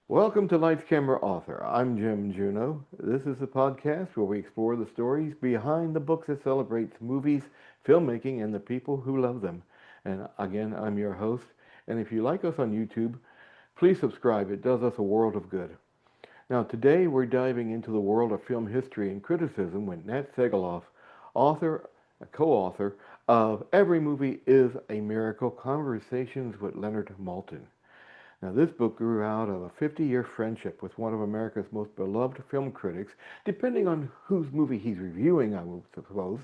Welcome to Lights Camera Author. I'm Jim Juno. This is a podcast where we explore the stories behind the books that celebrates movies, filmmaking, and the people who love them. And again, I'm your host. And if you like us on YouTube, please subscribe. It does us a world of good. Now, today we're diving into the world of film history and criticism with Nat Segaloff, author, co-author of Every Movie is a Miracle: Conversations with Leonard Maltin. Now, this book grew out of a 50-year friendship with one of America's most beloved film critics, depending on whose movie he's reviewing, I would suppose.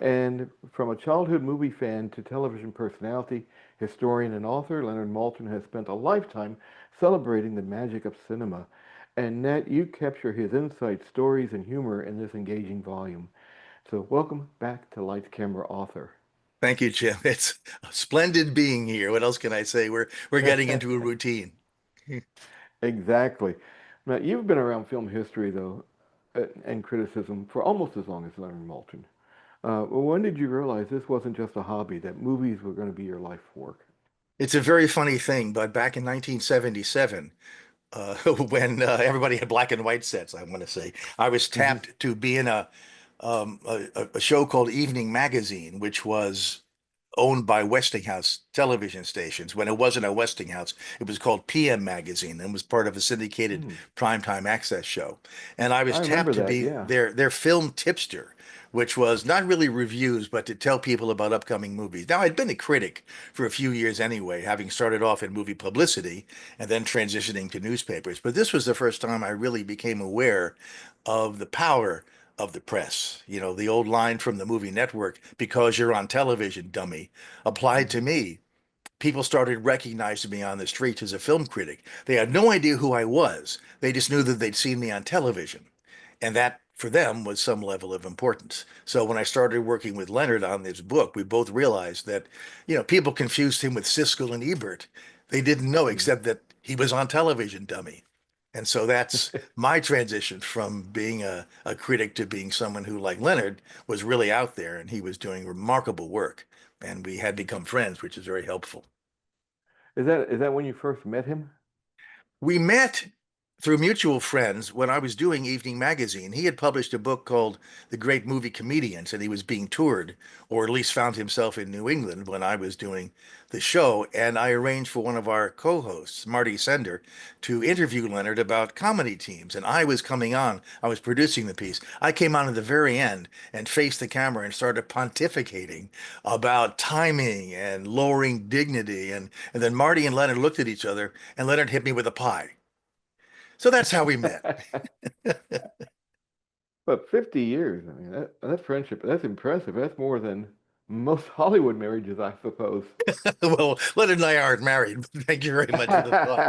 And from a childhood movie fan to television personality, historian, and author, Leonard Maltin has spent a lifetime celebrating the magic of cinema. And Nat, you capture his insights, stories, and humor in this engaging volume. So, welcome back to Lights Camera Author. Thank you, Jim. It's a splendid being here. What else can I say? We're getting into a routine. Exactly. Now, you've been around film history, though, and criticism for almost as long as Leonard Maltin. When did you realize this wasn't just a hobby, that movies were going to be your life work? It's a very funny thing, but back in 1977, when everybody had black and white sets, I want to say, I was Hmm. tapped to be in a show called Evening Magazine, which was owned by Westinghouse television stations. When it wasn't a Westinghouse, it was called PM Magazine and was part of a syndicated Hmm. primetime access show. And I was I remember tapped to that, be yeah. their film tipster, which was not really reviews, but to tell people about upcoming movies. Now, I'd been a critic for a few years anyway, having started off in movie publicity and then transitioning to newspapers. But this was the first time I really became aware of the power of the press. You know, the old line from the movie network, because you're on television, dummy, applied to Hmm. me. People started recognizing me on the streets as a film critic. They had no idea who I was. They just knew that they'd seen me on television. And that, for them, was some level of importance. So when I started working with Leonard on this book, we both realized that, people confused him with Siskel and Ebert. They didn't know Hmm. except that he was on television, dummy. And so that's my transition from being a critic to being someone who, like Leonard, was really out there and he was doing remarkable work. And we had become friends, which is very helpful. Is that when you first met him? We met through mutual friends when I was doing Evening Magazine. He had published a book called The Great Movie Comedians, and he was being toured, or at least found himself in New England when I was doing the show. And I arranged for one of our co-hosts, Marty Sender, to interview Leonard about comedy teams. And I was coming on, I was producing the piece. I came on at the very end and faced the camera and started pontificating about timing and lowering dignity. And then Marty and Leonard looked at each other, and Leonard hit me with a pie. So that's how we met. But 50 years, I mean, that friendship, that's impressive. That's more than most Hollywood marriages, I suppose. Well, Leonard and I aren't married, but thank you very much for the thought.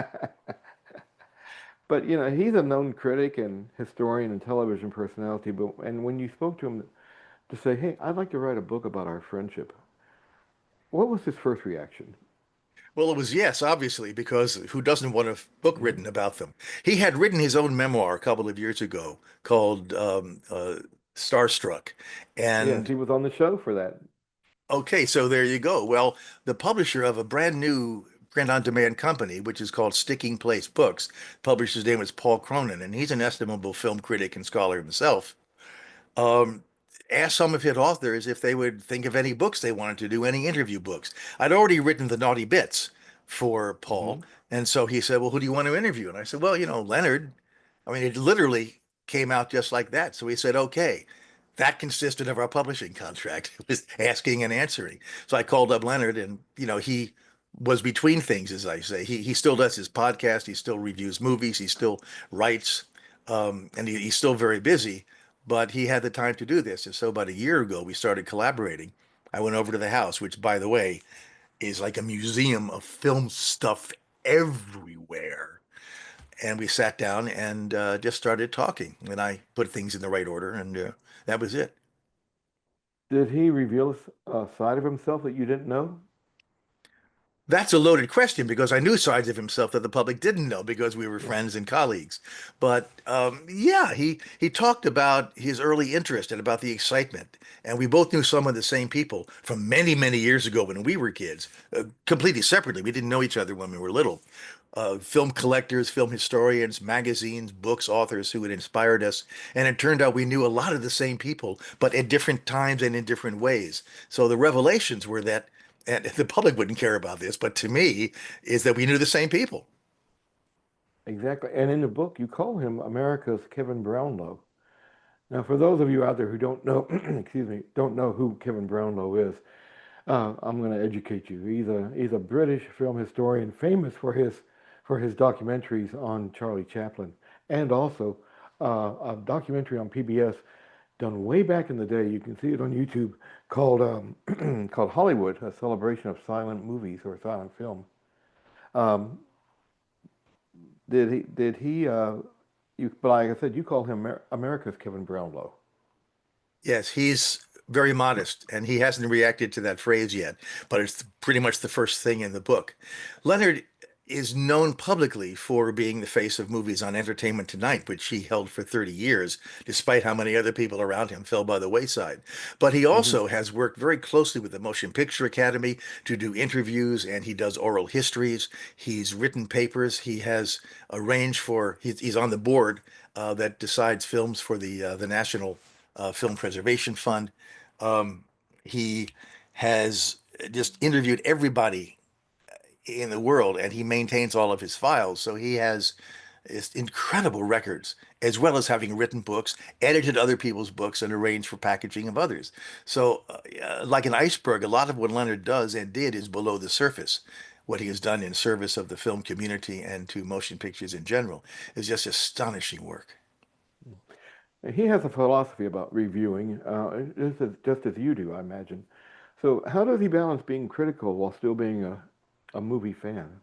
But he's a known critic and historian and television personality. But and when you spoke to him to say, "Hey, I'd like to write a book about our friendship," what was his first reaction? Well, it was yes, obviously, because who doesn't want a book Hmm. written about them? He had written his own memoir a couple of years ago called Starstruck. Yes, And he was on the show for that. okay, so there you go. Well, the publisher of a brand new print-on-demand company, which is called Sticking Place Books, publisher's name is Paul Cronin, and he's an estimable film critic and scholar himself. um, Asked some of his authors if they would think of any books they wanted to do, any interview books. I'd already written the naughty bits for Hmm. Paul. And so he said, well, who do you want to interview? And I said, well, Leonard. I mean, it literally came out just like that. So he said, okay. That consisted of our publishing contract. It was asking and answering. So I called up Leonard and, he was between things, as I say. He still does his podcast. He still reviews movies. He still writes. And he's still very busy, but he had the time to do this. And so about a year ago, we started collaborating. I went over to the house, which, by the way, is like a museum of film stuff everywhere. And we sat down and just started talking. And I put things in the right order, and that was it. Did he reveal a side of himself that you didn't know? That's a loaded question because I knew sides of himself that the public didn't know because we were Yeah. friends and colleagues. But yeah, he talked about his early interest and about the excitement, and we both knew some of the same people from many, many years ago when we were kids, completely separately. We didn't know each other when we were little. Film collectors, film historians, magazines, books, authors who had inspired us, and it turned out we knew a lot of the same people, but at different times and in different ways. So the revelations were that and the public wouldn't care about this, but to me, is that we knew the same people. Exactly. And in the book, you call him America's Kevin Brownlow. Now, for those of you out there who don't know, excuse me, don't know who Kevin Brownlow is, I'm going to educate you. He's a British film historian, famous for his documentaries on Charlie Chaplin, and also a documentary on PBS done way back in the day. You can see it on YouTube called called Hollywood, a celebration of silent movies or silent film. Um, did he? You, but like I said, you call him America's Kevin Brownlow. Yes, he's very modest and he hasn't reacted to that phrase yet, but it's pretty much the first thing in the book. Leonard is known publicly for being the face of movies on Entertainment Tonight, which he held for 30 years, despite how many other people around him fell by the wayside. But he Hmm. also has worked very closely with the Motion Picture Academy to do interviews and he does oral histories. He's written papers. He has arranged for, he's on the board that decides films for the National Film Preservation Fund. Um, he has just interviewed everybody in the world, and he maintains all of his files. So he has incredible records, as well as having written books, edited other people's books, and arranged for packaging of others. So, like an iceberg, a lot of what Leonard does and did is below the surface. What he has done in service of the film community and to motion pictures in general is just astonishing work. He has a philosophy about reviewing, just as you do, I imagine. So, how does he balance being critical while still being a movie fan?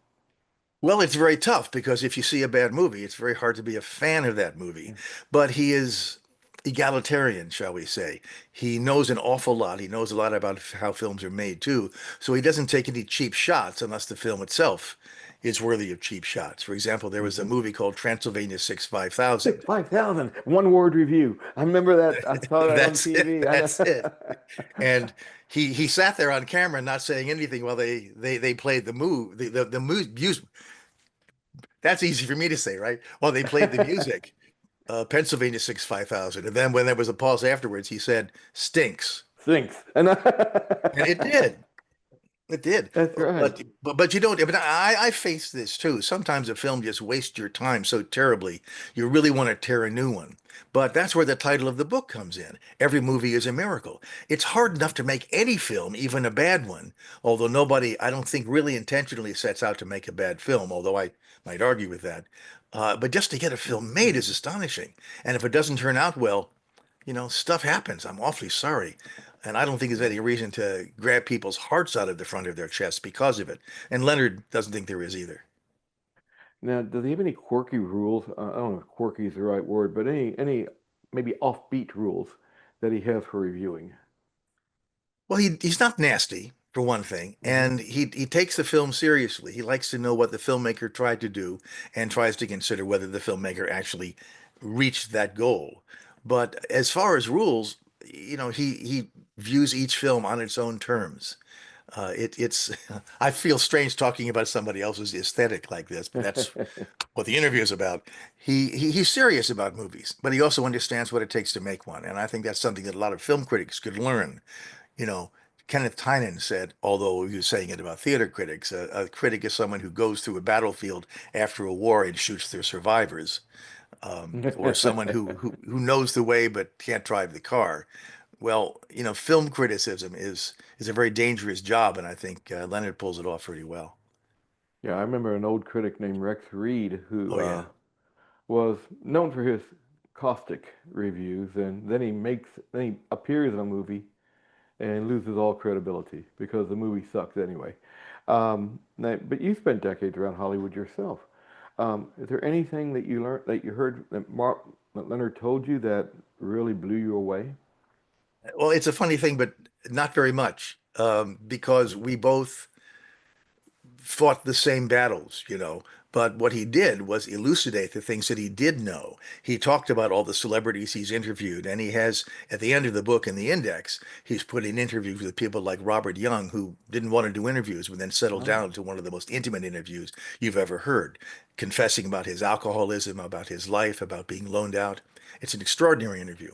Well, it's very tough because if you see a bad movie, it's very hard to be a fan of that movie. But he is egalitarian, shall we say. He knows an awful lot. He knows a lot about how films are made too. So he doesn't take any cheap shots unless the film itself is worthy of cheap shots. For example, there was a Mm-hmm. movie called Transylvania 6 5000. 5,000, one word review. I remember that. I saw that on That's it. TV. I That's it. know. And he sat there on camera not saying anything while they played the music. That's easy for me to say, right? Well, they played the music, Pennsylvania 6 5000. And then when there was a pause afterwards, he said, stinks. Sinks. And it did. It did. That's right. But you don't, but I face this too. Sometimes a film just wastes your time so terribly, you really want to tear a new one. But that's where the title of the book comes in. Every movie is a miracle. It's hard enough to make any film, even a bad one, although nobody, I don't think, really intentionally sets out to make a bad film, although I might argue with that. But just to get a film made is astonishing. And if it doesn't turn out well, stuff happens. I'm awfully sorry. And I don't think there's any reason to grab people's hearts out of the front of their chests because of it. And Leonard doesn't think there is either. Now, does he have any quirky rules? I don't know if quirky is the right word, but any maybe offbeat rules that he has for reviewing? Well, he's not nasty, for one thing, Hmm. and he takes the film seriously. He likes to know what the filmmaker tried to do and tries to consider whether the filmmaker actually reached that goal. But as far as rules, he views each film on its own terms. It's I feel strange talking about somebody else's aesthetic like this, but that's what the interview is about. He's serious about movies, but he also understands what it takes to make one, and I think that's something that a lot of film critics could learn. You know, Kenneth Tynan said, although he was saying it about theater critics, a critic is someone who goes through a battlefield after a war and shoots their survivors, or someone who knows the way but can't drive the car. Well, film criticism is a very dangerous job, and I think Leonard pulls it off pretty well. Yeah, I remember an old critic named Rex Reed who Oh yeah. was known for his caustic reviews, and then he appears in a movie and loses all credibility because the movie sucks anyway. But you spent decades around Hollywood yourself. Is there anything that you learned that you heard that Leonard told you that really blew you away? Well, it's a funny thing, but not very much, because we both fought the same battles, but what he did was elucidate the things that he did know. He talked about all the celebrities he's interviewed, and he has, at the end of the book in the index, he's put in interviews with people like Robert Young, who didn't want to do interviews, but then settled Oh. down to one of the most intimate interviews you've ever heard, confessing about his alcoholism, about his life, about being loaned out. It's an extraordinary interview.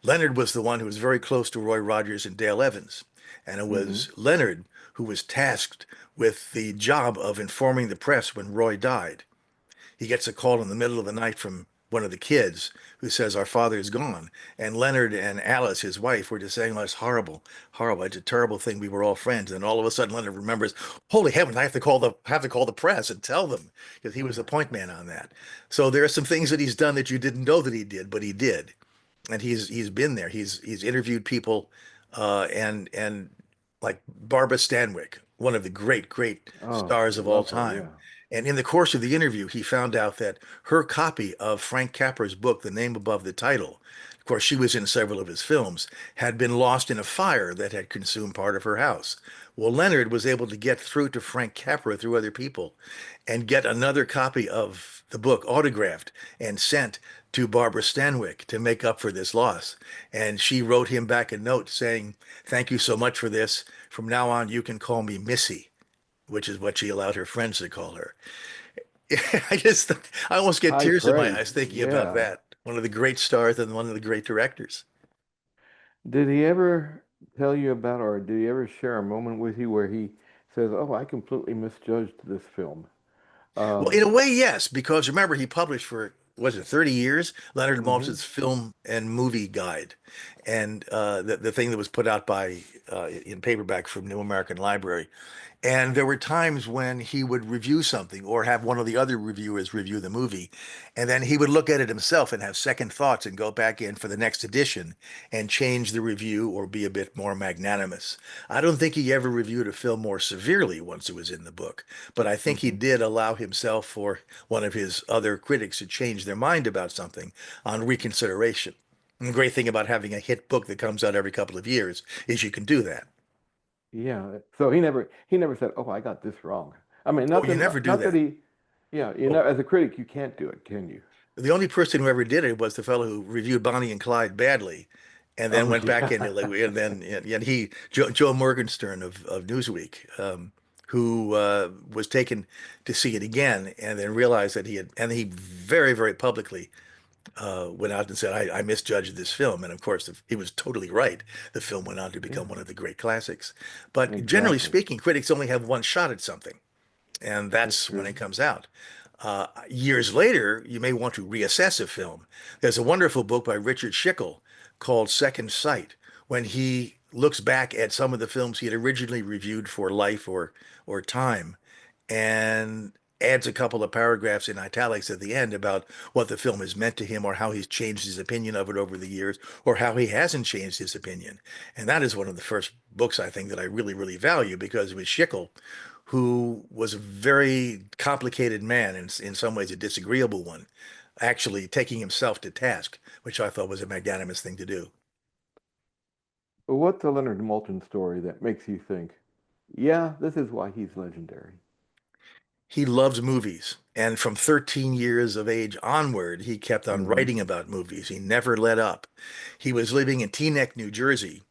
Leonard was the one who was very close to Roy Rogers and Dale Evans, and it Mm-hmm. was Leonard who was tasked with the job of informing the press when Roy died. He gets a call in the middle of the night from one of the kids who says, "Our father is gone." And Leonard and Alice, his wife, were just saying, "Oh, it's horrible, horrible. It's a terrible thing. We were all friends." And all of a sudden, Leonard remembers, "Holy heavens! I have to call the press and tell them," because he was the point man on that. So there are some things that he's done that you didn't know that he did, but he did, and he's been there. He's interviewed people, and like Barbara Stanwyck, one of the great Oh, stars of all love her. time. Yeah. And in the course of the interview, he found out that her copy of Frank Capra's book, The Name Above the Title, of course, she was in several of his films, had been lost in a fire that had consumed part of her house. Well, Leonard was able to get through to Frank Capra through other people and get another copy of the book autographed and sent to Barbara Stanwyck to make up for this loss. And she wrote him back a note saying, "Thank you so much for this. From now on, you can call me Missy," which is what she allowed her friends to call her. I almost get High tears in my praise. eyes thinking about Yeah. that. One of the great stars and one of the great directors. Did he ever tell you about, or did he ever share a moment with you where he says, "Oh, I completely misjudged this film"? Well, in Um, a way, yes, because remember he published for, was it 30 years, Leonard hmm Maltin's Film and Movie Guide, and the thing that was put out by in paperback from New American Library. And there were times when he would review something or have one of the other reviewers review the movie. And then he would look at it himself and have second thoughts and go back in for the next edition and change the review or be a bit more magnanimous. I don't think he ever reviewed a film more severely once it was in the book, but I think he hmm did allow himself or one of his other critics to change their mind about something on reconsideration. And the great thing about having a hit book that comes out every couple of years is you can do that. Yeah. So he never said, "Oh, I got this wrong." I mean, Oh, you never do not that that. he, yeah, Oh, as a critic, you can't do it, can you? the only person who ever did it was the fellow who reviewed Bonnie and Clyde badly, and then Oh, went back into like, yeah. and then and he Joe Morgenstern of Newsweek, who was taken to see it again, and then realized that he very publicly went out and said, I misjudged this film. And of course, he was totally right. The film went on to become Yeah, one of the great classics. But generally exactly. speaking, critics only have one shot at something, and That's that's when true. it comes out. Years later, you may want to reassess a film. There's a wonderful book by Richard Schickel called Second Sight, when he looks back at some of the films he had originally reviewed for Life or Time, and adds a couple of paragraphs in italics at the end about what the film has meant to him or how he's changed his opinion of it over the years or how he hasn't changed his opinion. And that is one of the first books I think that I really value because it was Schickel, who was a very complicated man and in some ways a disagreeable one, actually taking himself to task, which I thought was a magnanimous thing to do. But what's a Leonard Maltin story that makes you think, yeah, this is why he's legendary? He loves movies. And from 13 years of age onward, he kept on hmm writing about movies. He never let up. He was living in Teaneck, New Jersey,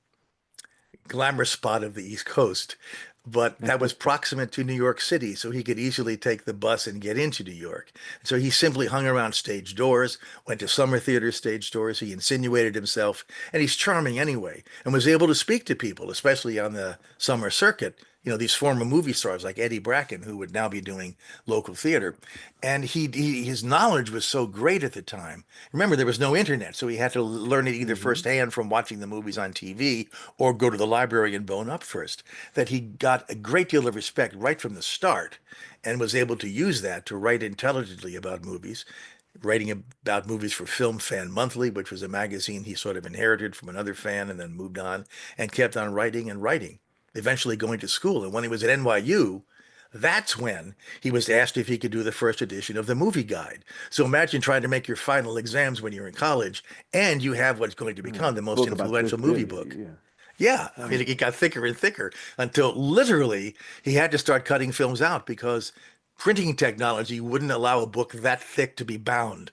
glamour spot of the East Coast, but that was proximate to New York City, so he could easily take the bus and get into New York. So he simply hung around stage doors, went to summer theater stage doors. He insinuated himself, and he's charming anyway, and was able to speak to people, especially on the summer circuit. These former movie stars like Eddie Bracken, who would now be doing local theater. And his knowledge was so great at the time. Remember, there was no internet, so he had to learn it either hmm firsthand from watching the movies on TV or go to the library and bone up first. That he got a great deal of respect right from the start and was able to use that to write intelligently about movies, writing about movies for Film Fan Monthly, which was a magazine he sort of inherited from another fan and then moved on and kept on writing and writing, eventually going to school. And when he was at NYU, that's when he was asked if he could do the first edition of the movie guide. So imagine trying to make your final exams when you're in college and you have what's going to become the most Book about this influential movie big. book. Yeah. Yeah, I mean, Um, it got thicker and thicker until literally he had to start cutting films out because printing technology wouldn't allow a book that thick to be bound.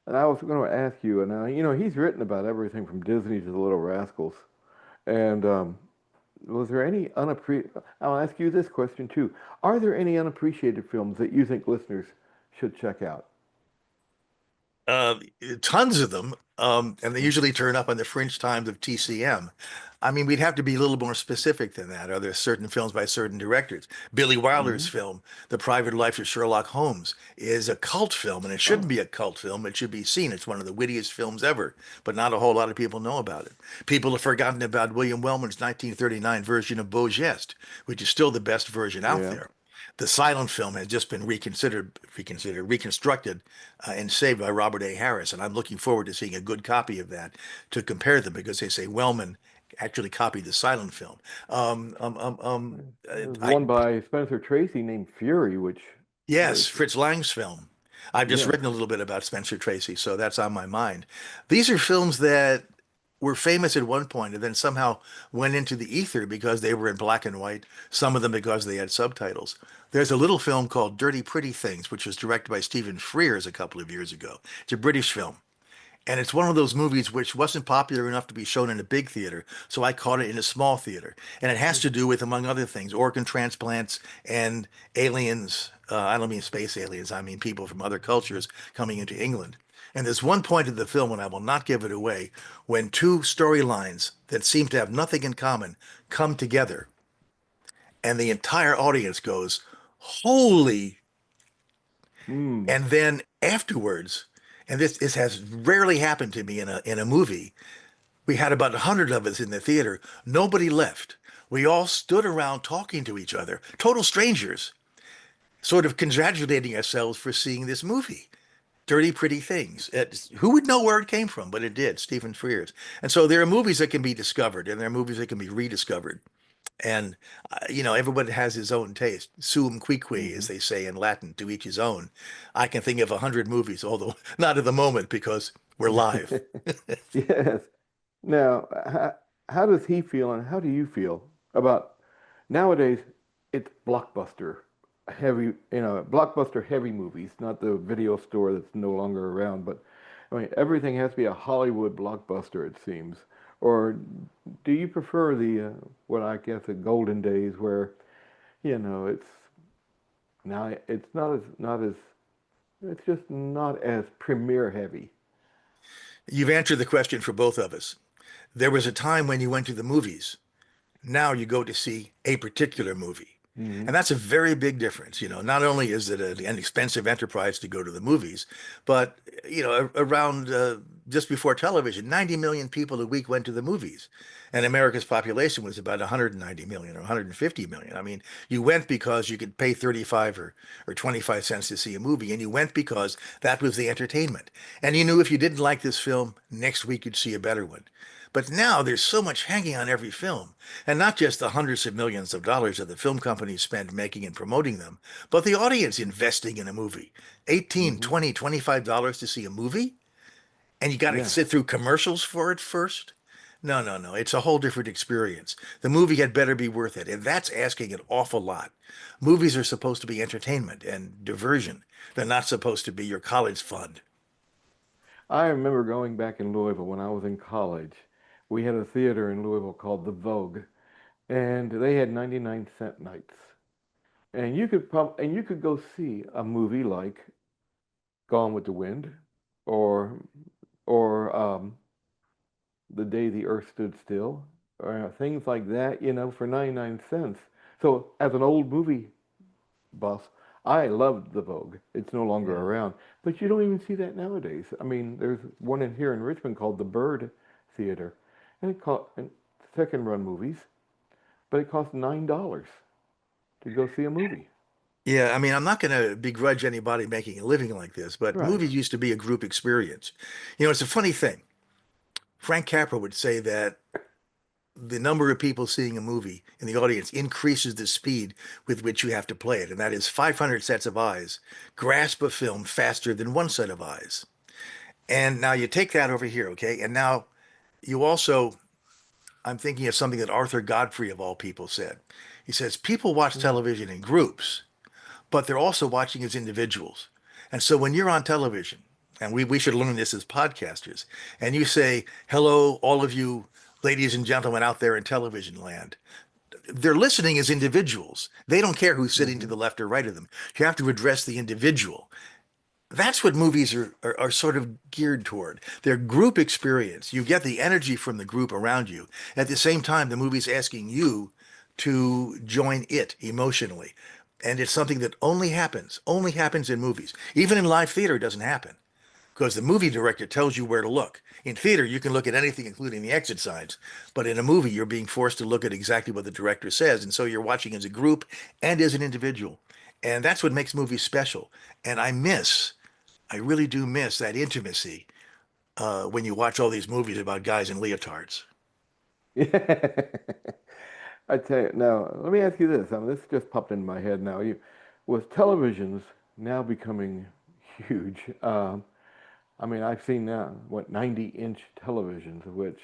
and I was going to ask you, and he's written about everything from Disney to the Little Rascals. And was there any unappreciated? I'll ask you this question too. Are there any unappreciated films that you think listeners should check out? Uh, Tons of them, and they usually turn up on the fringe times of TCM. I mean, we'd have to be a little more specific than that. Are there certain films by certain directors? Billy Wilder's Hmm. film, The Private Life of Sherlock Holmes, is a cult film, and it shouldn't Oh, be a cult film. It should be seen. It's one of the wittiest films ever, but not a whole lot of people know about it. People have forgotten about William Wellman's 1939 version of Beau Geste, which is still the best version out yeah. there. The silent film has just been reconstructed, and saved by Robert A. Harris, and I'm looking forward to seeing a good copy of that to compare them because they say Wellman actually copied the silent film. Um, um, um, um, There's I one by Spencer Tracy named Fury, Yes, which Fritz Lang's film. I've just yes. written a little bit about Spencer Tracy, so that's on my mind. These are films that were famous at one point and then somehow went into the ether because they were in black and white, some of them because they had subtitles. There's a little film called Dirty Pretty Things, which was directed by Stephen Frears a couple of years ago. It's a British film. And it's one of those movies which wasn't popular enough to be shown in a big theater, so I caught it in a small theater. And it has to do with, among other things, organ transplants and aliens. I don't mean space aliens, I mean people from other cultures coming into England. And there's one point of the film, and I will not give it away, when two storylines that seem to have nothing in common come together, and the entire audience goes, "Holy!" Hmm. And then afterwards, and this has rarely happened to me in a movie. We had about 100 of us in the theater. Nobody left. We all stood around talking to each other, total strangers, sort of congratulating ourselves for seeing this movie. Dirty Pretty Things. Who would know where it came from? But it did, Stephen Frears. And so there are movies that can be discovered, and there are movies that can be rediscovered. And, everybody has his own taste. Suum cuique, Hmm. as they say in Latin, to each his own. I can think of 100 movies, although not at the moment because we're live. Yes. Now, how does he feel and how do you feel about nowadays it's blockbuster heavy movies, not the video store that's no longer around, but I mean everything has to be a Hollywood blockbuster it seems. Or do you prefer the what I guess the golden days where, it's now it's just not as premiere heavy. You've answered the question for both of us. There was a time when you went to the movies. Now you go to see a particular movie. Hmm. And that's a very big difference. Not only is it an expensive enterprise to go to the movies, but, around just before television, 90 million people a week went to the movies. And America's population was about 190 million or 150 million. I mean, you went because you could pay 35 or 25 cents to see a movie, and you went because that was the entertainment. And you knew if you didn't like this film, next week you'd see a better one. But now there's so much hanging on every film, and not just the hundreds of millions of dollars that the film companies spend making and promoting them, but the audience investing in a movie. 18, Hmm. 20, $25 to see a movie? And you got to Yeah. sit through commercials for it first? No, no, no. It's a whole different experience. The movie had better be worth it, and that's asking an awful lot. Movies are supposed to be entertainment and diversion. They're not supposed to be your college fund. I remember going back in Louisville when I was in college. We had a theater in Louisville called the Vogue, and they had 99-cent nights. And you could go see a movie like Gone with the Wind or or The Day the Earth Stood Still or things like that, for 99 cents. So as an old movie buff, I loved the Vogue. It's no longer Yeah. around, but you don't even see that nowadays. I mean, there's one in here in Richmond called the Bird Theater, and second run movies, but it costs $9 to go see a movie. Yeah, I mean, I'm not going to begrudge anybody making a living like this, but Right. movies used to be a group experience. It's a funny thing. Frank Capra would say that the number of people seeing a movie in the audience increases the speed with which you have to play it, and that is 500 sets of eyes grasp a film faster than one set of eyes. And now you take that over here, okay? And now you also, I'm thinking of something that Arthur Godfrey, of all people, said. He says, people watch Mm. television in groups, but they're also watching as individuals. And so when you're on television, and we should learn this as podcasters, and you say, hello, all of you ladies and gentlemen out there in television land, they're listening as individuals. They don't care who's sitting to Hmm. the left or right of them. You have to address the individual. That's what movies are sort of geared toward. They're group experience. You get the energy from the group around you. At the same time, the movie's asking you to join it emotionally. And it's something that only happens in movies. Even in live theater, it doesn't happen because the movie director tells you where to look. In theater, you can look at anything, including the exit signs. But in a movie, you're being forced to look at exactly what the director says. And so you're watching as a group and as an individual. And that's what makes movies special. And I really do miss that intimacy when you watch all these movies about guys in leotards. Yeah. I tell you, now, let me ask you this. I mean, this just popped into my head now. With televisions now becoming huge, I mean, I've seen now, what, 90-inch televisions, which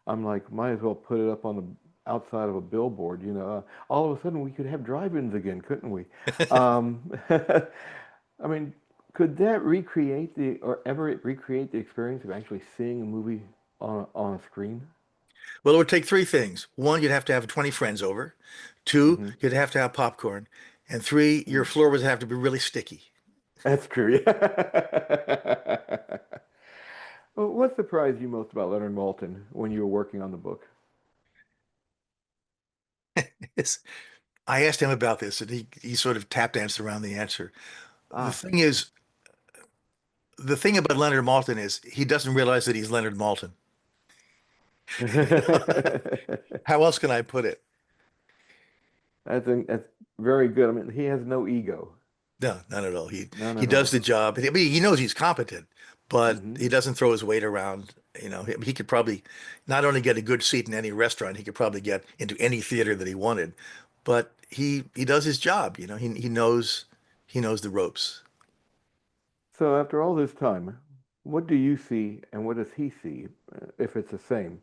I'm like, might as well put it up on the outside of a billboard, you know. All of a sudden, we could have drive-ins again, couldn't we? I mean, could that recreate or ever recreate the experience of actually seeing a movie on a screen? Well, it would take three things. One, you'd have to have 20 friends over. Two, Hmm. you'd have to have popcorn. And three, your floor would have to be really sticky. That's true. Well, what surprised you most about Leonard Maltin when you were working on the book? It's, I asked him about this and he sort of tap danced around the answer. The Ah. thing is, the thing about Leonard Maltin is he doesn't realize that he's Leonard Maltin. How else can I put it? That's very good. I mean, he has no ego, No, not at all. none He at does all. the job. I mean, he knows he's competent, but Hmm. he doesn't throw his weight around. He could probably not only get a good seat in any restaurant, he could probably get into any theater that he wanted. But he does his job. He knows the ropes. So after all this time, what do you see and what does he see, if it's the same,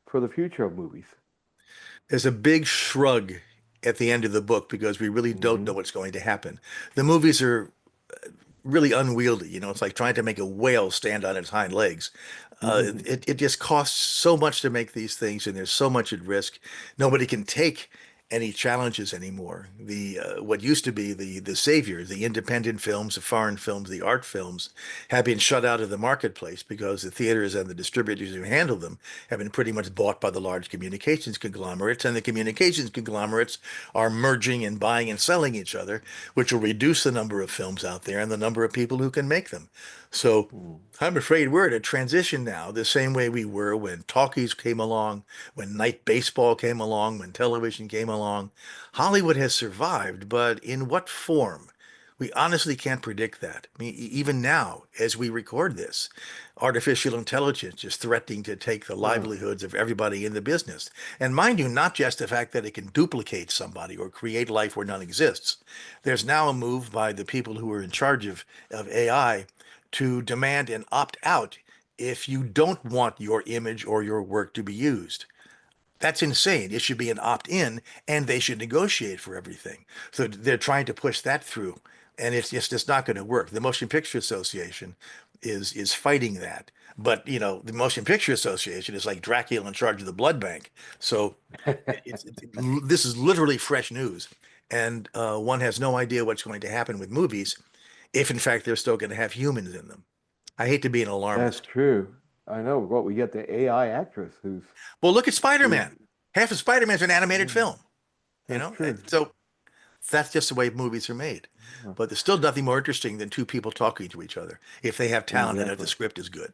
for the future of movies? There's a big shrug at the end of the book because we really don't know Hmm. what's going to happen. The movies are really unwieldy. It's like trying to make a whale stand on its hind legs. It just costs so much to make these things, and there's so much at risk. Nobody can take any challenges anymore. The what used to be the savior, the independent films, the foreign films, the art films, have been shut out of the marketplace because the theaters and the distributors who handle them have been pretty much bought by the large communications conglomerates, and the communications conglomerates are merging and buying and selling each other, which will reduce the number of films out there and the number of people who can make them. So I'm afraid we're at a transition now, the same way we were when talkies came along, when night baseball came along, when television came along. Hollywood has survived, but in what form? We honestly can't predict that. I mean, even now, as we record this, artificial intelligence is threatening to take the Oh, livelihoods of everybody in the business. And mind you, not just the fact that it can duplicate somebody or create life where none exists. There's now a move by the people who are in charge of AI to demand an opt out if you don't want your image or your work to be used. That's insane. It should be an opt-in, and they should negotiate for everything. So they're trying to push that through, and it's not going to work. The Motion Picture Association is fighting that, but the Motion Picture Association is like Dracula in charge of the blood bank. So this is literally fresh news, and one has no idea what's going to happen with movies if, in fact, they're still going to have humans in them. I hate to be an that's alarmist. true. I know. Well, we get the AI actress Well, look at who's Spider-Man. Half of Spider-Man's an animated yeah, film. that's true. So that's just the way movies are made. Uh, But there's still nothing more interesting than two people talking to each other if they have talent and if the Exactly. script is good.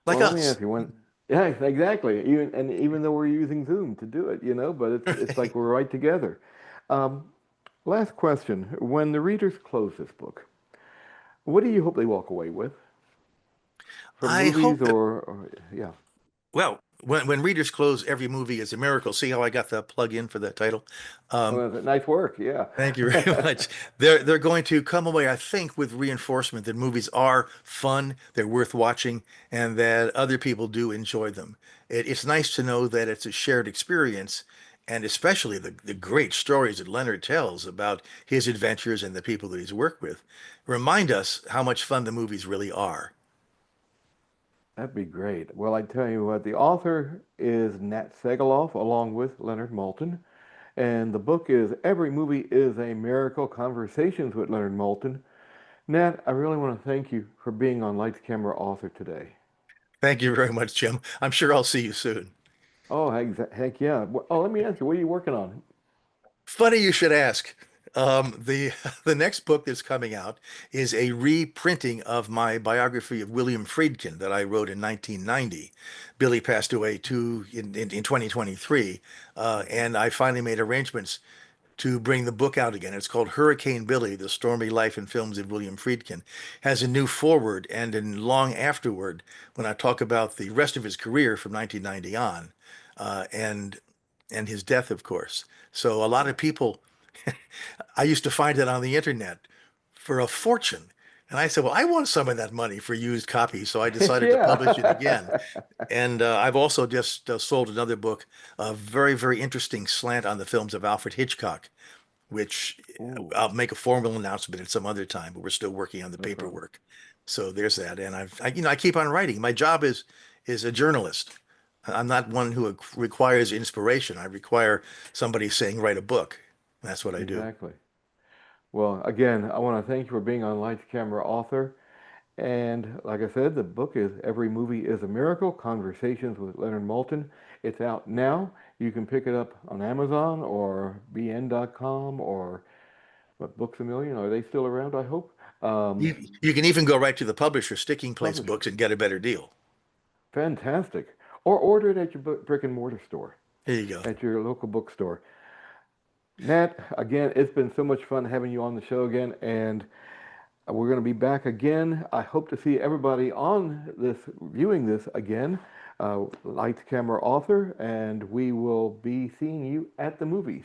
Like Well, let me us. ask you one. Yeah, exactly. Even though we're using Zoom to do it, but it's like we're right together. Um, Last question. When the readers close this book, what do you hope they walk away with from I movies hope that, or yeah. well, when readers close every movie is a miracle. See how I got the plug in for that title? Um, Well, nice work. Yeah. Thank you very much. They're going to come away, I think, with reinforcement that movies are fun, they're worth watching, and that other people do enjoy them. It's nice to know that it's a shared experience, and especially the great stories that Leonard tells about his adventures and the people that he's worked with remind us how much fun the movies really are. That'd be great. Well, I tell you what, the author is Nat Segaloff along with Leonard Maltin. And the book is Every Movie is a Miracle Conversations with Leonard Maltin. Nat, I really want to thank you for being on Lights Camera Author today. Thank you very much, Jim. I'm sure I'll see you soon. Oh, heck yeah. Oh, let me ask you, what are you working on? Funny you should ask. The the next book that's coming out is a reprinting of my biography of William Friedkin that I wrote in 1990. Billy passed away in 2023, and I finally made arrangements to bring the book out again. It's called Hurricane Billy: The Stormy Life and Films of William Friedkin. Has a new foreword and a long afterword when I talk about the rest of his career from 1990 on, and his death, of course. So a lot of people, I used to find it on the internet for a fortune. And I said, well, I want some of that money for used copies. So I decided to publish it again. Yeah. And I've also just sold another book, a very, very interesting slant on the films of Alfred Hitchcock, which Ooh, I'll make a formal announcement at some other time, but we're still working on the no problem. paperwork. So there's that. And I keep on writing. My job is a journalist. I'm not one who requires inspiration. I require somebody saying, write a book. That's what I do. Exactly. Well, again, I want to thank you for being on Lights Camera Author. And like I said, the book is Every Movie is a Miracle, Conversations with Leonard Maltin. It's out now. You can pick it up on Amazon or bn.com or what, Books A Million. Are they still around, I hope? You can even go right to the publisher, Sticking Place Publishers. Books, and get a better deal. Fantastic. Or order it at your brick and mortar store, There you go. at your local bookstore. Nat, again, it's been so much fun having you on the show again, and we're going to be back again. I hope to see everybody on this, viewing this again. Lights, camera, author, and we will be seeing you at the movies.